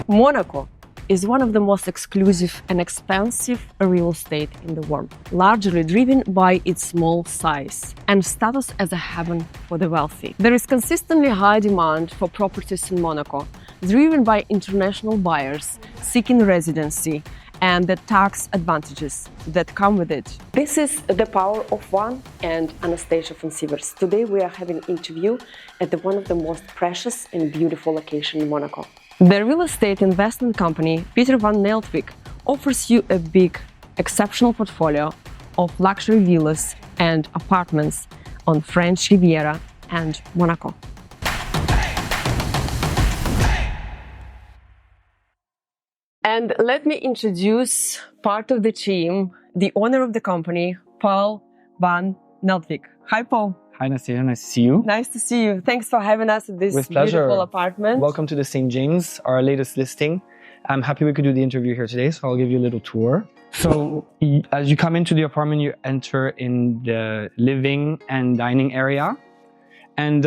Monaco is one of the most exclusive and expensive real estate in the world, largely driven by its small size and status as a haven for the wealthy. There is consistently high demand for properties in Monaco, driven by international buyers seeking residency and the tax advantages that come with it. This is The Power of One and Anastasia von Sievers. Today we are having an interview at one of the most precious and beautiful locations in Monaco. The real estate investment company Peter van Naeltwijck offers you a big, exceptional portfolio of luxury villas and apartments on French Riviera and Monaco. And let me introduce part of the team, the owner of the company, Paul van Naeltwijck. Hi, Paul. Hi, Anastasia. Nice to see you. Nice to see you. Thanks for having us at this beautiful apartment. Welcome to the St. James, our latest listing. I'm happy we could do the interview here today, so I'll give you a little tour. So, as you come into the apartment, you enter in the living and dining area. And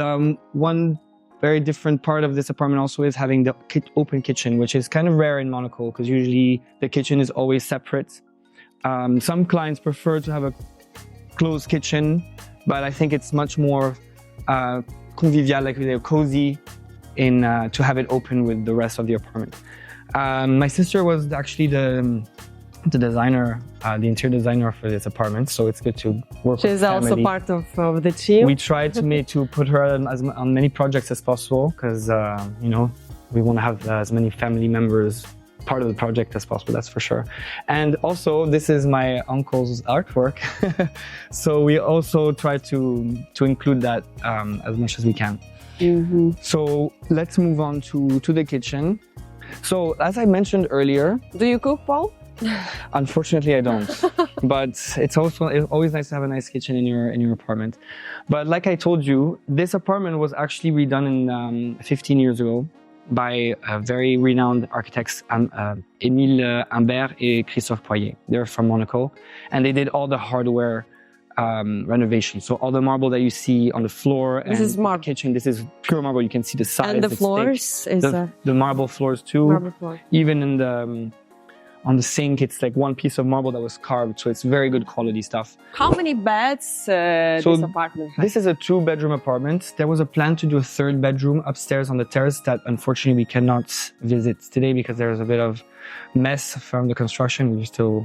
one very different part of this apartment also is having the open kitchen, which is kind of rare in Monaco because usually the kitchen is always separate. Some clients prefer to have a closed kitchen, but I think it's much more convivial, like cozy, to have it open with the rest of the apartment. My sister was actually the designer, the interior designer for this apartment, so it's good to work with family. She's also part of the team. We tried to put her on many projects as possible because you know, we want to have as many family members part of the project as possible, that's for sure. And also, this is my uncle's artwork, so we also try to include that as much as we can. Mm-hmm. So let's move on to the kitchen. So as I mentioned earlier, do you cook, Paul? Unfortunately, I don't. But it's always nice to have a nice kitchen in your apartment. But like I told you, this apartment was actually redone in 15 years ago by very renowned architects, Émile Imbert and Christophe Poirier. They're from Monaco, and they did all the hardware renovation. So all the marble that you see on the floor and the kitchen, this is pure marble. You can see the size. And the floors is the marble floors too. Marble floor. Even in on the sink, it's like one piece of marble that was carved, so it's very good quality stuff. How many beds this apartment has? This is a 2-bedroom apartment. There was a plan to do a 3rd bedroom upstairs on the terrace that unfortunately we cannot visit today because there's a bit of mess from the construction. We're still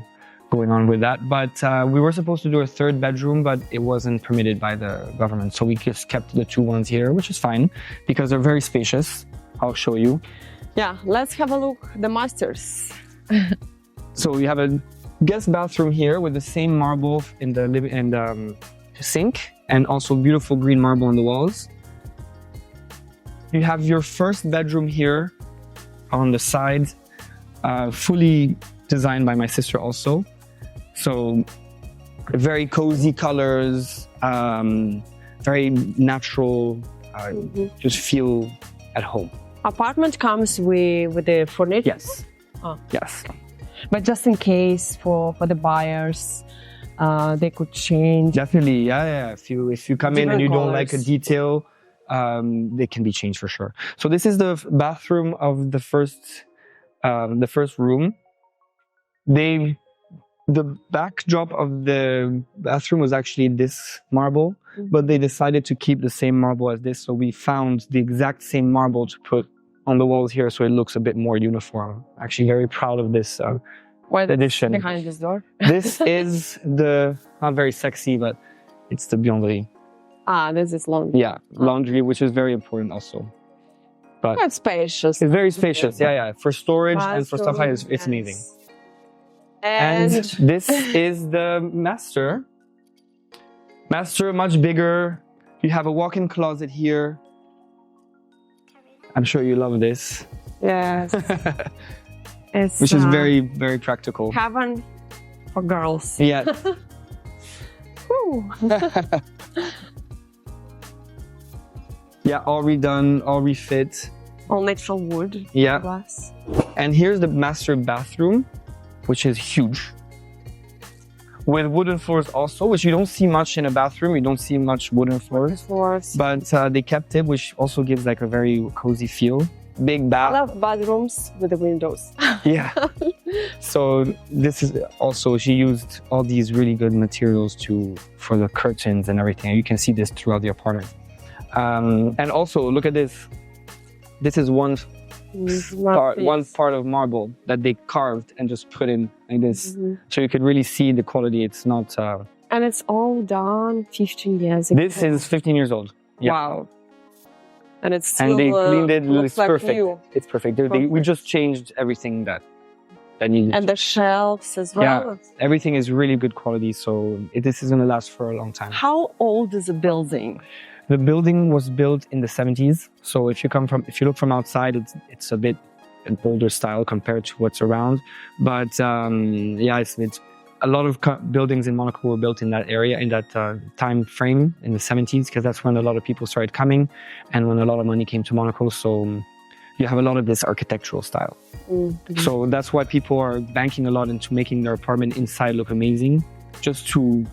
going on with that. But we were supposed to do a 3rd bedroom, but it wasn't permitted by the government. So we just kept the 2 ones here, which is fine because they're very spacious. I'll show you. Yeah, let's have a look at the masters. So we have a guest bathroom here with the same marble in the sink and also beautiful green marble on the walls. You have your 1st bedroom here on the side, fully designed by my sister also. So very cozy colors, very natural, just feel at home. Apartment comes with the furniture? Yes. Oh. Yes. But just in case for the buyers, they could change. Definitely, yeah. If you come in and you don't like a detail, they can be changed for sure. So this is the bathroom of the first room. The backdrop of the bathroom was actually this marble, but they decided to keep the same marble as this. So we found the exact same marble to put on the walls here, so it looks a bit more uniform. Actually, very proud of this addition. Behind this door? This is not very sexy, but it's the buanderie. Ah, this is laundry. Yeah, laundry, which is very important also. But it's spacious. It's very spacious, yeah. For storage and for stuff like this, it's amazing. And this is the master. Master, much bigger. You have a walk-in closet here. I'm sure you love this. Yes. Which is very, very practical. Heaven for girls. Yeah. Yeah, all redone, all refit. All natural wood. Yeah. Glass. And here's the master bathroom, which is huge. with wooden floors also, which you don't see much in a bathroom. You don't see much wooden floors. But they kept it, which also gives like a very cozy feel. Big bath. I love bathrooms with the windows. Yeah. So this is also, she used all these really good materials for the curtains and everything. You can see this throughout the apartment. And also, look at this. This is one part of marble that they carved and just put in like this. So you could really see the quality. It's not... And it's all done 15 years ago. This is 15 years old. Yeah. Wow. And it's still, and they cleaned it. It's like perfect. new. It's perfect. We just changed everything that needed. And the shelves as well. Yeah, everything is really good quality. So this is going to last for a long time. How old is the building? The building was built in the 70s. So if you look from outside, it's a bit an older style compared to what's around. But yeah, it's a lot of buildings in Monaco were built in that area, in that time frame in the 70s, because that's when a lot of people started coming and when a lot of money came to Monaco. So you have a lot of this architectural style. So that's why people are banking a lot into making their apartment inside look amazing, just to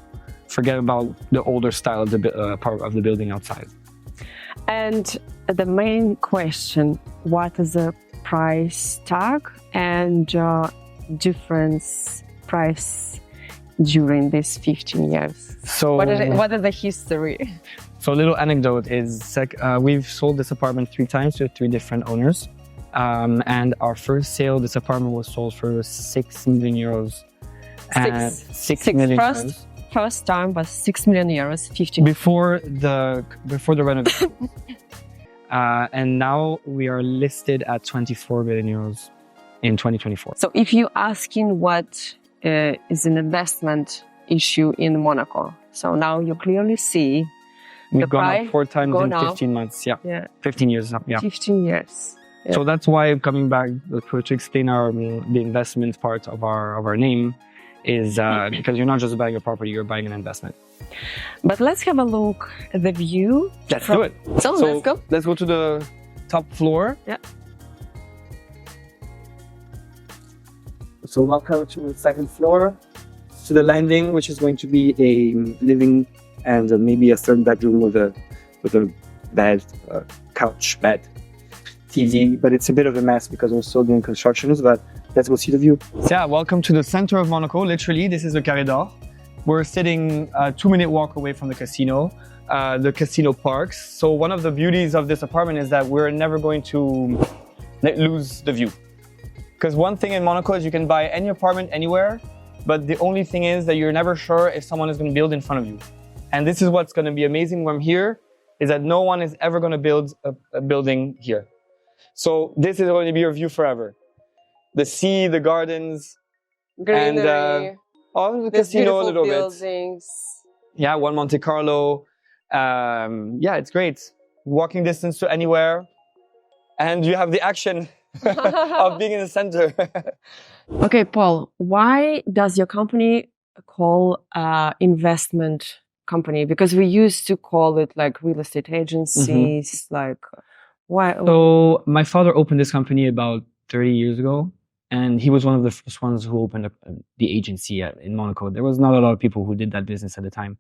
forget about the older style of the part of the building outside. And the main question, what is the price tag and difference price during these 15 years? So what is the history? So a little anecdote is we've sold this apartment 3 times to 3 different owners. And our first sale, this apartment was sold for 6 million euros. Six million euros. First time was 6 million euros, 15 before the renovation. And now we are listed at 24 million euros in 2024. So if you're asking what is an investment issue in Monaco, so now you clearly see we've gone up 4 times in 15 months. Yeah. 15 years now. Yeah. 15 years. Yeah. So that's why coming back to explain the investment part of our name is because you're not just buying a property, you're buying an investment. But let's have a look at the view. Let's do it. So let's go. Let's go to the top floor. Yeah. So welcome to the 2nd floor, to the landing, which is going to be a living and maybe a 3rd bedroom with a bed, couch, bed, TV. But it's a bit of a mess because we're still doing constructions. But let's go see the view. So yeah, welcome to the center of Monaco. Literally, this is the Carré d'Or. We're sitting a 2-minute walk away from the casino parks. So one of the beauties of this apartment is that we're never going to lose the view. Because one thing in Monaco is you can buy any apartment anywhere, but the only thing is that you're never sure if someone is going to build in front of you. And this is what's going to be amazing when I'm here, is that no one is ever going to build a building here. So this is going to be your view forever. The sea, the gardens, greenery, and the casino a little buildings. Bit. Yeah, one Monte Carlo. Yeah, it's great. Walking distance to anywhere. And you have the action of being in the center. Okay, Paul, why does your company call investment company? Because we used to call it like real estate agencies, like why? So my father opened this company about 30 years ago, and he was one of the first ones who opened up the agency in Monaco. There was not a lot of people who did that business at the time.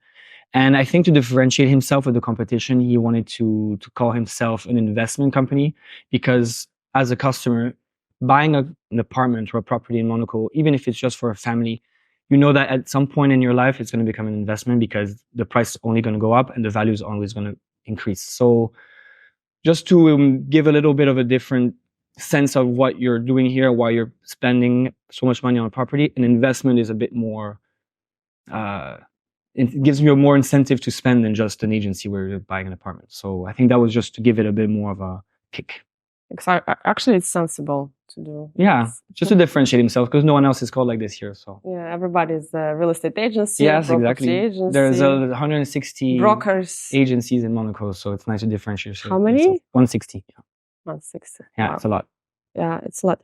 And I think to differentiate himself with the competition, he wanted to call himself an investment company, because as a customer, buying an apartment or a property in Monaco, even if it's just for a family, you know that at some point in your life, it's going to become an investment because the price is only going to go up and the value is always going to increase. So just to give a little bit of a different sense of what you're doing here, why you're spending so much money on a property, an investment is a bit more, it gives you more incentive to spend than just an agency where you're buying an apartment. So I think that was just to give it a bit more of a kick. Actually, it's sensible to do. Yeah, just to differentiate himself, because no one else is called like this here. So yeah, everybody's a real estate agency. Yes, exactly. Agency, there's 160 brokers agencies in Monaco, so it's nice to differentiate. How many? 160. 160. Yeah, wow. It's a lot. Yeah, it's a lot.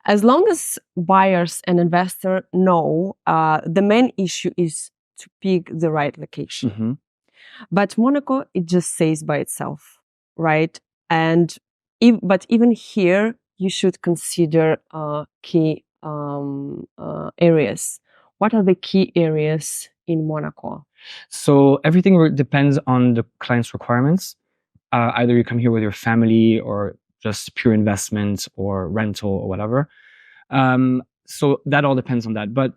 As long as buyers and investors know, the main issue is to pick the right location. Mm-hmm. But Monaco, it just says by itself, right? And but even here, you should consider key areas. What are the key areas in Monaco? So everything depends on the client's requirements. Either you come here with your family or just pure investment or rental or whatever. So that all depends on that. But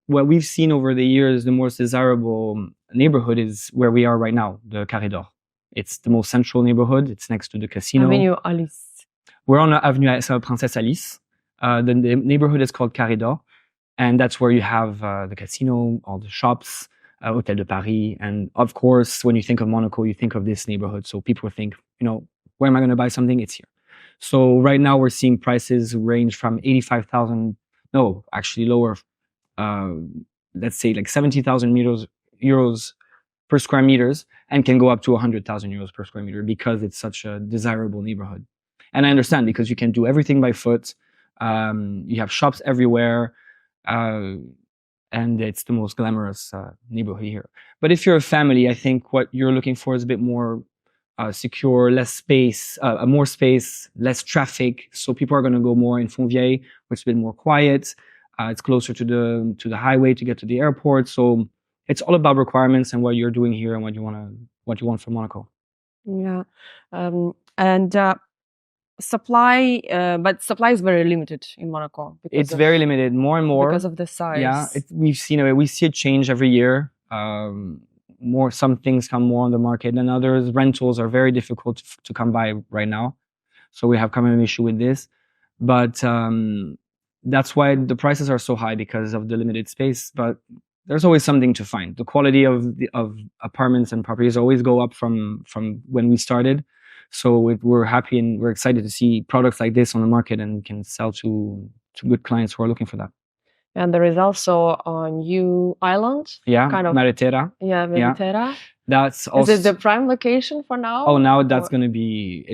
what we've seen over the years, the most desirable neighborhood is where we are right now, the Carré d'Or. It's the most central neighborhood. It's next to the casino. Avenue Alice. We're on Avenue Princesse Alice. The neighborhood is called Carré d'Or. And that's where you have the casino, all the shops, Hôtel de Paris. And of course, when you think of Monaco, you think of this neighborhood. So people think, where am I going to buy something? It's here. So right now we're seeing prices range from 85,000, no, actually lower, let's say like 70,000 euros per square meters, and can go up to 100,000 euros per square meter because it's such a desirable neighborhood. And I understand, because you can do everything by foot. You have shops everywhere. And it's the most glamorous neighborhood here. But if you're a family, I think what you're looking for is a bit more secure, less space, more space, less traffic. So people are going to go more in Fontvieille, which is a bit more quiet. It's closer to the highway to get to the airport. So it's all about requirements and what you're doing here and what you want from Monaco. Yeah, and supply, but supply is very limited in Monaco. It's very limited, more and more because of the size. Yeah, we see a change every year. Some things come more on the market than others. Rentals are very difficult to come by right now, so we have come an issue with this. But that's why the prices are so high, because of the limited space. But there's always something to find. The quality of apartments and properties always go up from when we started. So we're happy and we're excited to see products like this on the market and can sell to good clients who are looking for that. And there is also a new island. Yeah, kind of Maritera. Yeah, Maritera. Yeah. That's also. Is it the prime location for now? Oh, now that's going to be.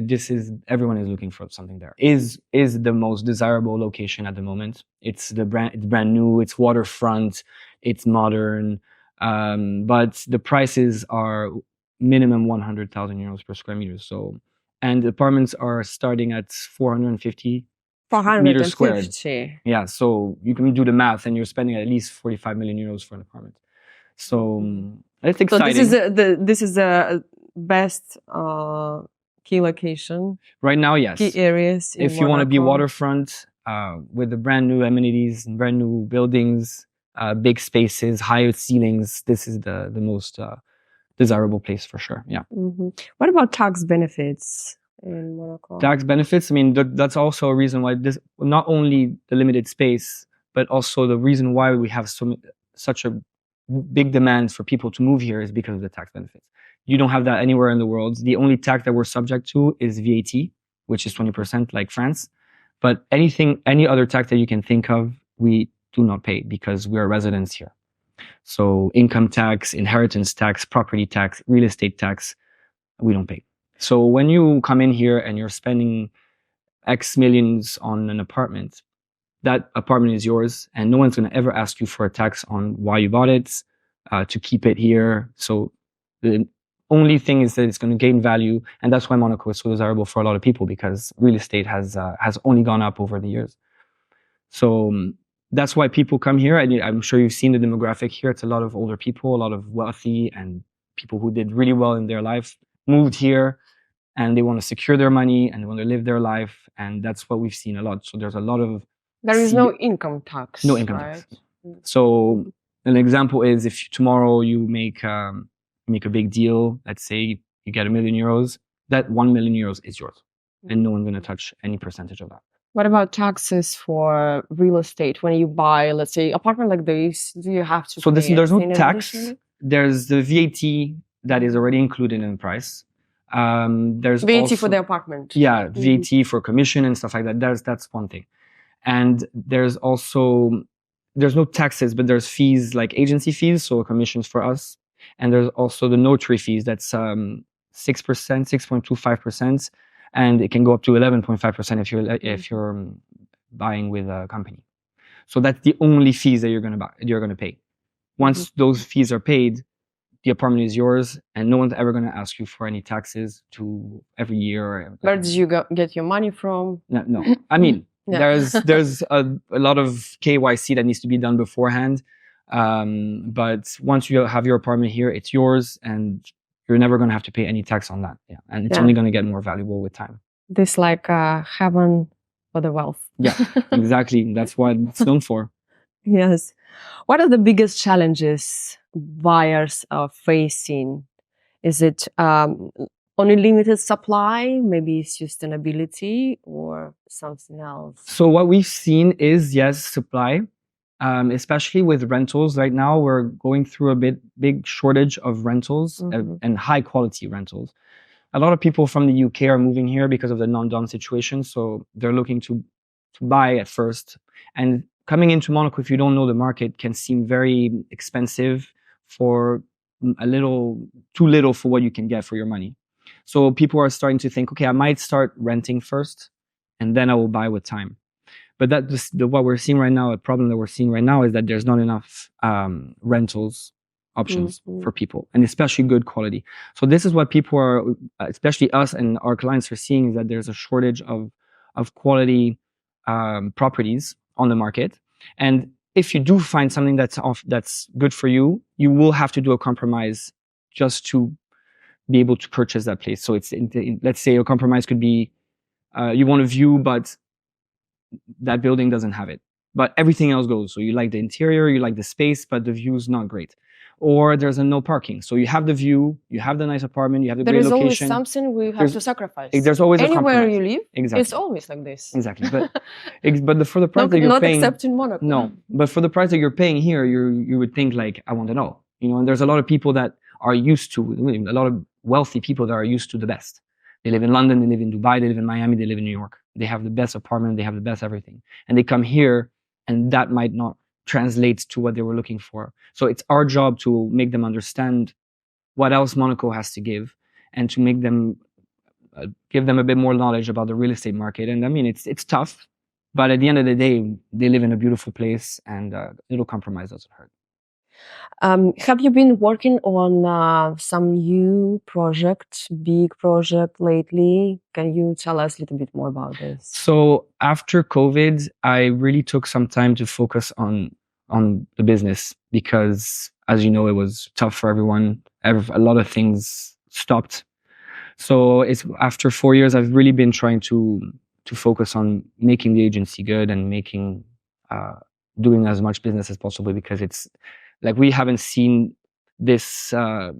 Everyone is looking for something there. Is the most desirable location at the moment. It's brand new. It's waterfront. It's modern. But the prices are minimum 100,000 euros per square meter. So, and the apartments are starting at 450 meters squared. Yeah, so you can do the math, and you're spending at least 45 million euros for an apartment. So it's exciting. So this is the best key location right now. Yes, key areas. If you want to be waterfront with the brand new amenities and brand new buildings, big spaces, higher ceilings, this is the most desirable place for sure. Yeah. Mm-hmm. What about tax benefits in Monaco? Tax benefits. I mean, that's also a reason why this, not only the limited space, but also the reason why we have such a big demand for people to move here is because of the tax benefits. You don't have that anywhere in the world. The only tax that we're subject to is VAT, which is 20% like France. But any other tax that you can think of, we do not pay because we are residents here. So income tax, inheritance tax, property tax, real estate tax, we don't pay. So when you come in here and you're spending X millions on an apartment, that apartment is yours, and no one's going to ever ask you for a tax on why you bought it, to keep it here. So the only thing is that it's going to gain value, and that's why Monaco is so desirable for a lot of people, because real estate has only gone up over the years. So that's why people come here, and I'm sure you've seen the demographic here. It's a lot of older people, a lot of wealthy, and people who did really well in their life moved here, and they want to secure their money and they want to live their life, and that's what we've seen a lot. So there's a lot of there is no income tax. No income tax. So an example is if tomorrow you make a big deal, let's say you get €1 million, that 1 million euros is yours, and no one's going to touch any percentage of that. What about taxes for real estate? When you buy, let's say, apartment like this, do you have to? So there's no tax. There's the VAT that is already included in the price. There's VAT also, for the apartment. Yeah, VAT for commission and stuff like that. That's one thing. And there's no taxes, but there's fees like agency fees, so commissions for us. And there's also the notary fees. That's 6%, 6.25%, and it can go up to 11.5% if you're buying with a company. So that's the only fees that you're gonna pay. Once those fees are paid, the apartment is yours, and no one's ever going to ask you for any taxes to every year. Where did you get your money from? No. I mean, there's a lot of KYC that needs to be done beforehand. But once you have your apartment here, it's yours, and you're never going to have to pay any tax on that. Yeah, and it's only going to get more valuable with time. This like heaven for the wealth. Yeah, exactly. That's what it's known for. Yes. What are the biggest challenges buyers are facing? Is it only limited supply, maybe sustainability, or something else? So what we've seen is, yes, supply, especially with rentals. Right now, we're going through a big shortage of rentals and high quality rentals. A lot of people from the UK are moving here because of the non-dom situation. So they're looking to buy at first. And coming into Monaco, if you don't know the market, can seem very expensive for too little for what you can get for your money. So people are starting to think, okay, I might start renting first and then I will buy with time. But what we're seeing right now, a problem that we're seeing right now is that there's not enough rentals options for people, and especially good quality. So this is what people are, especially us and our clients are seeing, is that there's a shortage of quality properties on the market. And if you do find something that's good for you, you will have to do a compromise just to be able to purchase that place. So let's say a compromise could be you want a view, but that building doesn't have it, but everything else goes. So you like the interior, you like the space, but the view's not great. Or there's a no parking. So you have the view, you have the nice apartment, you have the great location. There is always something we have to sacrifice. There's always a compromise. Anywhere you live, exactly. It's always like this. Exactly. But for the price that you're paying, not except in Monaco. No, but for the price that you're paying here, you would think like, I want to know. And there's a lot of people that are used to, a lot of wealthy people that are used to the best. They live in London, they live in Dubai, they live in Miami, they live in New York. They have the best apartment, they have the best everything. And they come here and that might not translate to what they were looking for. So it's our job to make them understand what else Monaco has to give and to make them, give them a bit more knowledge about the real estate market. And I mean, it's tough, but at the end of the day, they live in a beautiful place and a little compromise doesn't hurt. Have you been working on some new project, big project lately? Can you tell us a little bit more about this? So after COVID, I really took some time to focus on the business because, as you know, it was tough for everyone. A lot of things stopped. So after 4 years, I've really been trying to focus on making the agency good and doing as much business as possible, because it's like we haven't seen this. The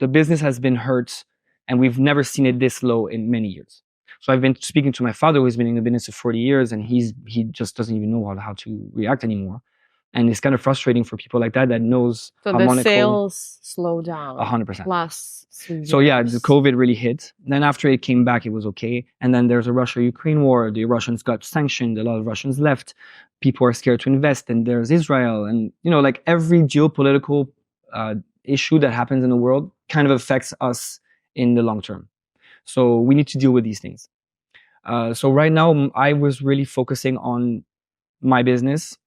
business has been hurt, and we've never seen it this low in many years. So I've been speaking to my father, who's been in the business for 40 years, and he just doesn't even know how to react anymore. And it's kind of frustrating for people like that knows so how the Monaco sales slow down 100%. Last 3 years. So yeah, the COVID really hit. Then after it came back, it was okay. And then there's a Russia-Ukraine war. The Russians got sanctioned. A lot of Russians left. People are scared to invest. And there's Israel. And, like every geopolitical issue that happens in the world kind of affects us in the long term. So we need to deal with these things. So right now, I was really focusing on my business,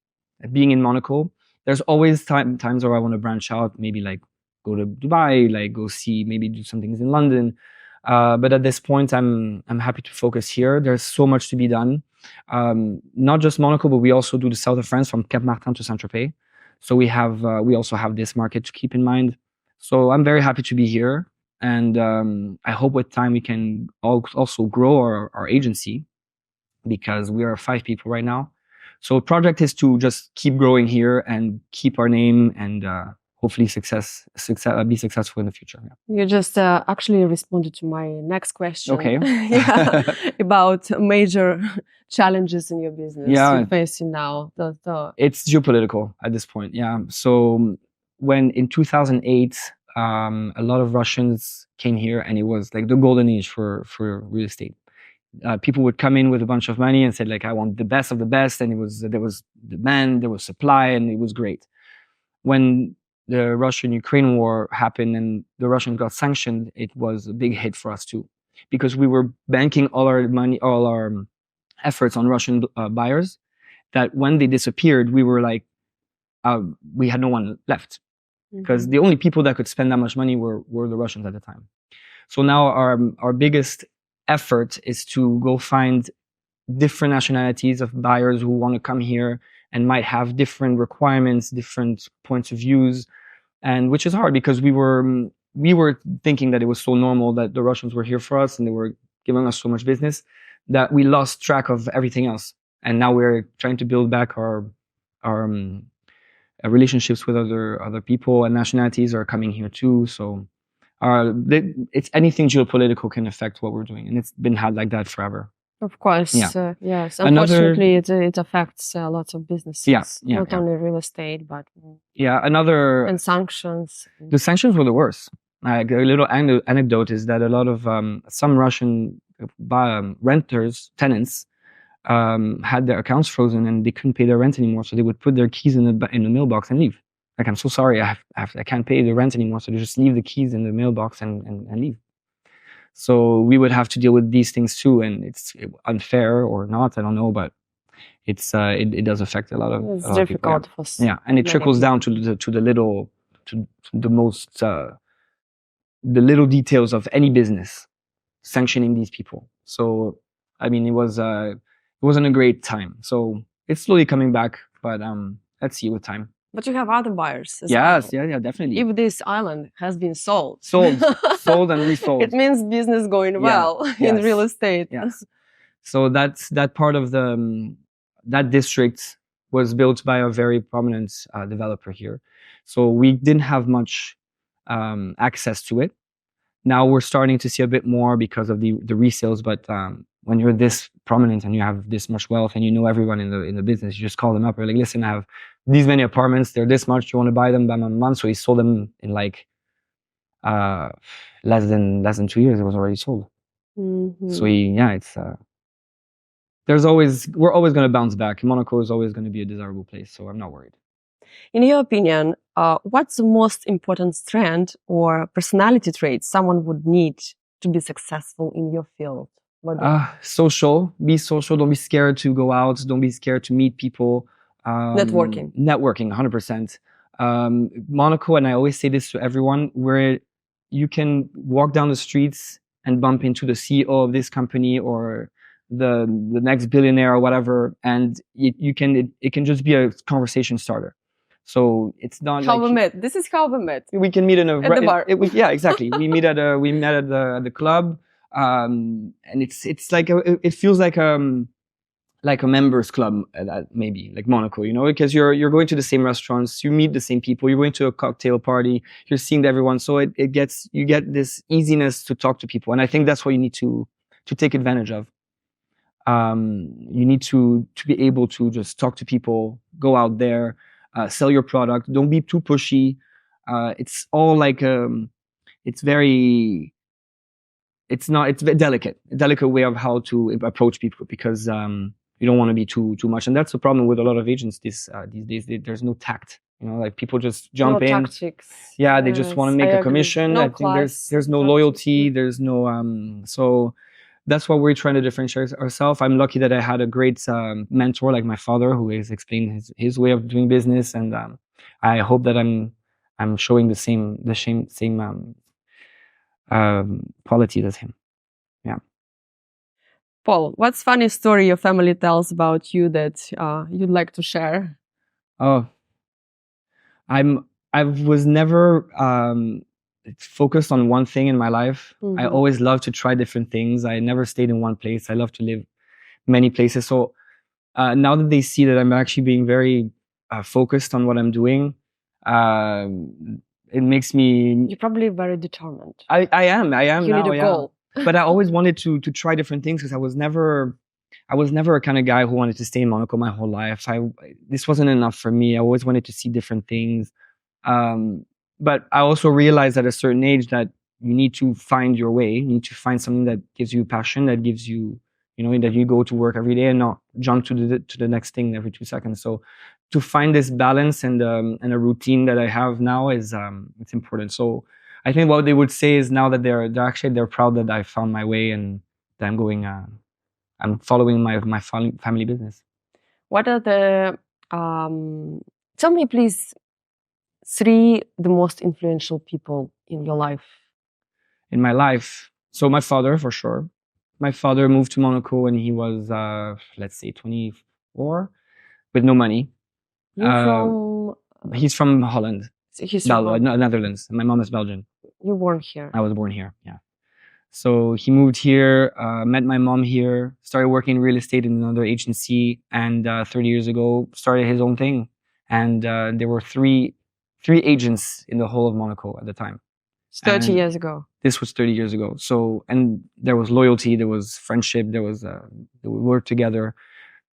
being in Monaco. There's always times where I want to branch out, maybe like go to Dubai, like go see, maybe do some things in London. But at this point, I'm happy to focus here. There's so much to be done. Not just Monaco, but we also do the south of France from Cap Martin to Saint-Tropez. So we also have this market to keep in mind. So I'm very happy to be here. And I hope with time we can also grow our agency, because we are 5 people right now. So the project is to just keep growing here and keep our name and hopefully be successful in the future. Yeah. You just actually responded to my next question. Okay. About major challenges in your business you're facing now. It's geopolitical at this point. Yeah. So when in 2008, a lot of Russians came here, and it was like the golden age for real estate. People would come in with a bunch of money and said, like, I want the best of the best. And there was demand, there was supply, and it was great. When the Russian-Ukraine war happened and the Russians got sanctioned, it was a big hit for us too, because we were banking all our money, all our efforts on Russian buyers, that when they disappeared, we were like, we had no one left, because the only people that could spend that much money were the Russians at the time. So now our biggest effort is to go find different nationalities of buyers who want to come here and might have different requirements, different points of views, and which is hard because we were thinking that it was so normal that the Russians were here for us and they were giving us so much business that we lost track of everything else. And now we're trying to build back our relationships with other people, and nationalities are coming here too. So it's anything geopolitical can affect what we're doing, and it's been had like that forever. Of course, Yeah. yes. Another- Unfortunately, it affects lots of businesses. Yeah, Not yeah. only real estate, but Another and sanctions. the sanctions were the worst. A little anecdote is that a lot of some Russian renters, tenants, had their accounts frozen and they couldn't pay their rent anymore. So they would put their keys in the mailbox and leave. Like, I'm so sorry, I can't pay the rent anymore. So they just leave the keys in the mailbox and leave. So we would have to deal with these things too, and it's unfair or not, I don't know, but it does affect a lot of It's a lot of people, difficult for yeah, and it trickles down to the most the little details of any business sanctioning these people. So I mean, it wasn't a great time. So it's slowly coming back, but let's see with time. But you have other buyers as Yes, well. yeah, definitely. If this island has been sold Sold and resold. it means business going well in yes, real estate. Yes. So that part of that district was built by a very prominent developer here. So we didn't have much access to it. Now we're starting to see a bit more because of the resales. But when you're this prominent and you have this much wealth and you know everyone in the business, you just call them up. You're like, listen, I have these many apartments. They're this much. You want to buy them by month? So he sold them in like less than 2 years. It was already sold. Mm-hmm. So it's we're always going to bounce back. Monaco is always going to be a desirable place, so I'm not worried. In your opinion, what's the most important strength or personality trait someone would need to be successful in your field? Social. Be social. Don't be scared to go out. Don't be scared to meet people. Networking, 100%. Monaco, and I always say this to everyone, where you can walk down the streets and bump into the CEO of this company or the next billionaire or whatever, and it can just be a conversation starter. So it's not how like we met. This is how we met. We can meet at the bar. Yeah, exactly. we met at the club, and it's like it feels like a members club, maybe like Monaco, because you're going to the same restaurants, you meet the same people, you're going to a cocktail party, you're seeing everyone, so you get this easiness to talk to people, and I think that's what you need to take advantage of. You need to be able to just talk to people, go out there, sell your product. Don't be too pushy. It's all like it's very delicate, a delicate way of how to approach people, because you don't want to be too much, and that's the problem with a lot of agents these days. There's no tact. Like people just jump in. Tactics. Yeah, they just want to make a commission. I think there's no loyalty. There's no so. That's what we're trying to differentiate ourselves. I'm lucky that I had a great mentor like my father, who has explained his way of doing business, and I hope that I'm showing the same qualities as him. Yeah. Paul, what's funny story your family tells about you that you'd like to share? Oh, I was never focused on one thing in my life. Mm-hmm. I always loved to try different things. I never stayed in one place. I love to live many places. So now that they see that I'm actually being very focused on what I'm doing, it makes me... You're probably very determined. I am you now, need a goal. But I always wanted to try different things, because I was never a kind of guy who wanted to stay in Monaco my whole life. This wasn't enough for me. I always wanted to see different things. But I also realized at a certain age that you need to find your way. You need to find something that gives you passion, that gives you, that you go to work every day and not jump to the next thing every 2 seconds. So to find this balance and a routine that I have now is it's important. So I think what they would say is now that they're proud that I found my way and that I'm following my family business. What are the tell me please 3 the most influential people in your life? In my life, so my father, for sure. My father moved to Monaco when he was let's say 24, with no money. You're from. He's from Holland, He's from. Holland. Netherlands. My mom is Belgian. You were born here. I was born here. Yeah. So he moved here, met my mom here, started working in real estate in another agency, and 30 years ago started his own thing. And there were three agents in the whole of Monaco at the time. 30 years ago. This was 30 years ago. So, and there was loyalty, there was friendship, there was we worked together.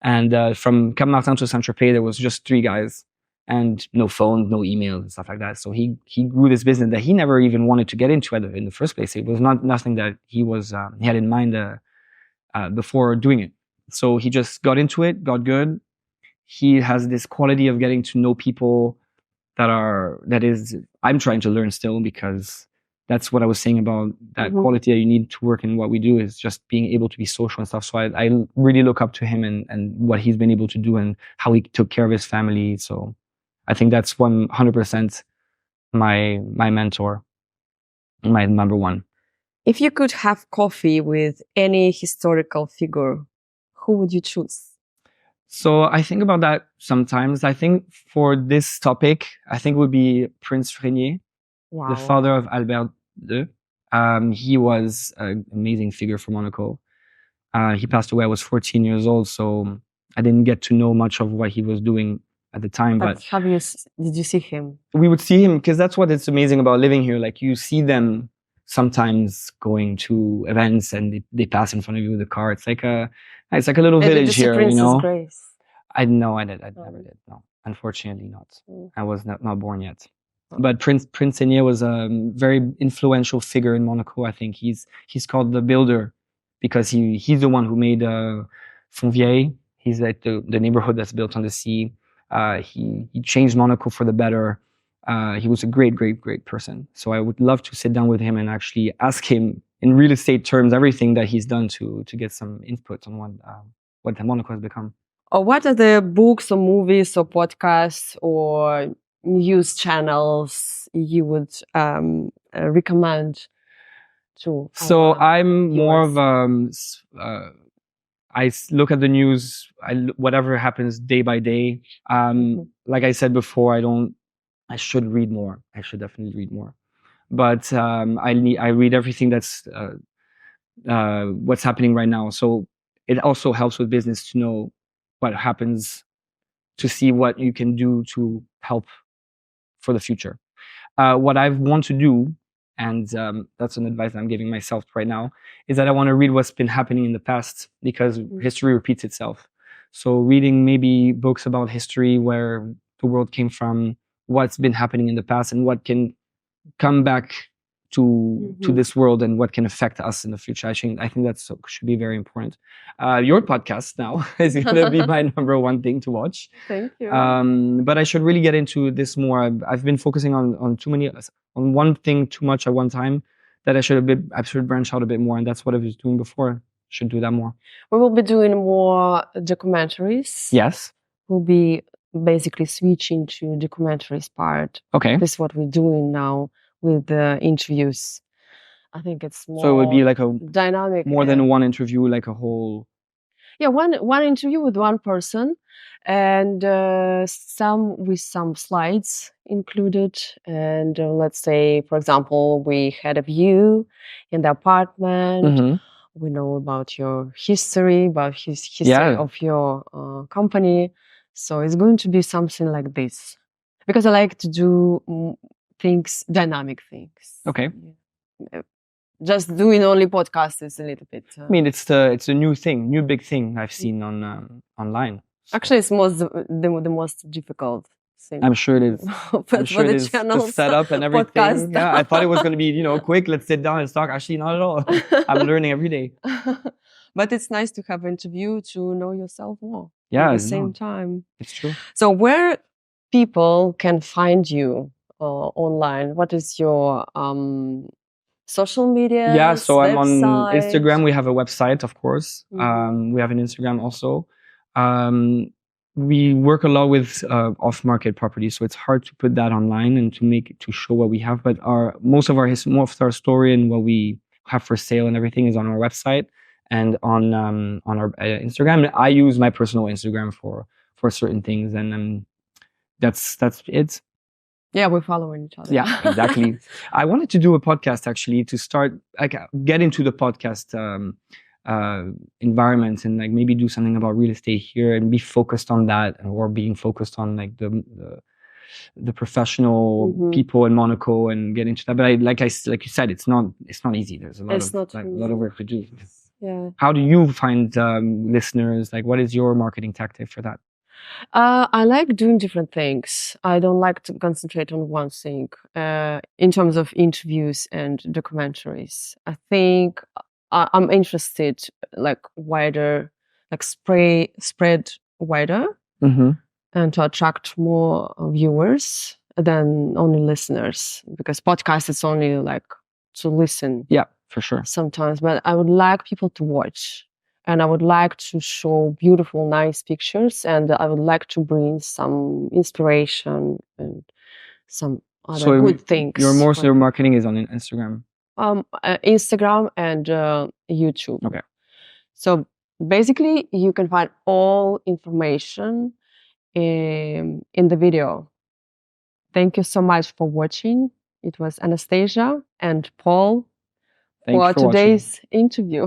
And from Cap Martin to Saint-Tropez, there was just 3 guys. And no phone, no email, and stuff like that. So he grew this business that he never even wanted to get into in the first place. It was nothing that he had in mind before doing it. So he just got into it, got good. He has this quality of getting to know people I'm trying to learn still, because that's what I was saying about that quality that you need to work in what we do, is just being able to be social and stuff. So I really look up to him and what he's been able to do and how he took care of his family. So I think that's 100% my mentor, my number one. If you could have coffee with any historical figure, who would you choose? So I think about that sometimes. I think for this topic, I think it would be Prince Rainier, the father of Albert II. He was an amazing figure for Monaco. He passed away. I was 14 years old, so I didn't get to know much of what he was doing at the time. But did you see him? We would see him, because that's what it's amazing about living here. Like, you see them sometimes going to events and they pass in front of you with a car. It's like a little village here, you know. Grace? I never did. No, unfortunately not. I was not born yet. But Prince Rainier was a very influential figure in Monaco. I think he's called the builder, because he's the one who made Fontvieille. He's like the neighborhood that's built on the sea. He changed Monaco for the better. He was a great person. So I would love to sit down with him and actually ask him in real estate terms everything that he's done to get some input on what Monaco has become. Or what are the books or movies or podcasts or news channels you would recommend to? So I'm more of I look at the news, whatever happens day by day. Like I said before, I should read more. I should definitely read more. But I read everything that's what's happening right now. So it also helps with business to know what happens, to see what you can do to help for the future. What I want to do, and that's an advice I'm giving myself right now, is that I want to read what's been happening in the past, because history repeats itself. So reading maybe books about history, where the world came from, what's been happening in the past, and what can come back to this world, and what can affect us in the future. I think that should be very important. Your podcast now is going to be my number one thing to watch. Thank you. But I should really get into this more. I've been focusing on one thing too much at one time, that I should branch out a bit more, and that's what I was doing before. Should do that more. We will be doing more documentaries. Yes. We'll be basically switching to documentaries part. Okay. This is what we're doing now with the interviews. I think it's more. So it would be like a dynamic, more than one interview, like a whole. Yeah, one interview with one person, and some slides included. And let's say, for example, we had a view in the apartment. We know about your history, about history of your company. So it's going to be something like this, because I like to do things, dynamic things. Okay. Just doing only podcasts is a little bit. I mean, it's a new big thing I've seen online. Actually, it's the most difficult thing. I'm sure it is. I'm sure it is the setup and everything. Podcast. Yeah, I thought it was going to be quick. Let's sit down and talk. Actually, not at all. I'm learning every day. But it's nice to have an interview to know yourself more. Yeah, at the same time. It's true. So where people can find you online? What is your social media? Yeah, so website? I'm on Instagram. We have a website, of course. We have an Instagram also. We work a lot with off-market properties, so it's hard to put that online and to show what we have. But most of our story and what we have for sale and everything is on our website and on our Instagram. I use my personal Instagram for certain things, and that's it. Yeah, we're following each other. Yeah, exactly. I wanted to do a podcast actually to start, like, get into the podcast environment and like maybe do something about real estate here and be focused on that, or being focused on like the professional people in Monaco and get into that. But like you said, it's not easy. There's a lot of work to do. Yeah. How do you find listeners? Like, what is your marketing tactic for that? I like doing different things. I don't like to concentrate on one thing. In terms of interviews and documentaries, I think I'm interested like wider, like spread wider, and to attract more viewers than only listeners. Because podcast is only like to listen. Yeah, for sure. Sometimes, but I would like people to watch. And I would like to show beautiful, nice pictures, and I would like to bring some inspiration and some other good things. Your marketing is on Instagram. Instagram and YouTube. Okay. So basically, you can find all information in the video. Thank you so much for watching. It was Anastasia and Paul for today's interview.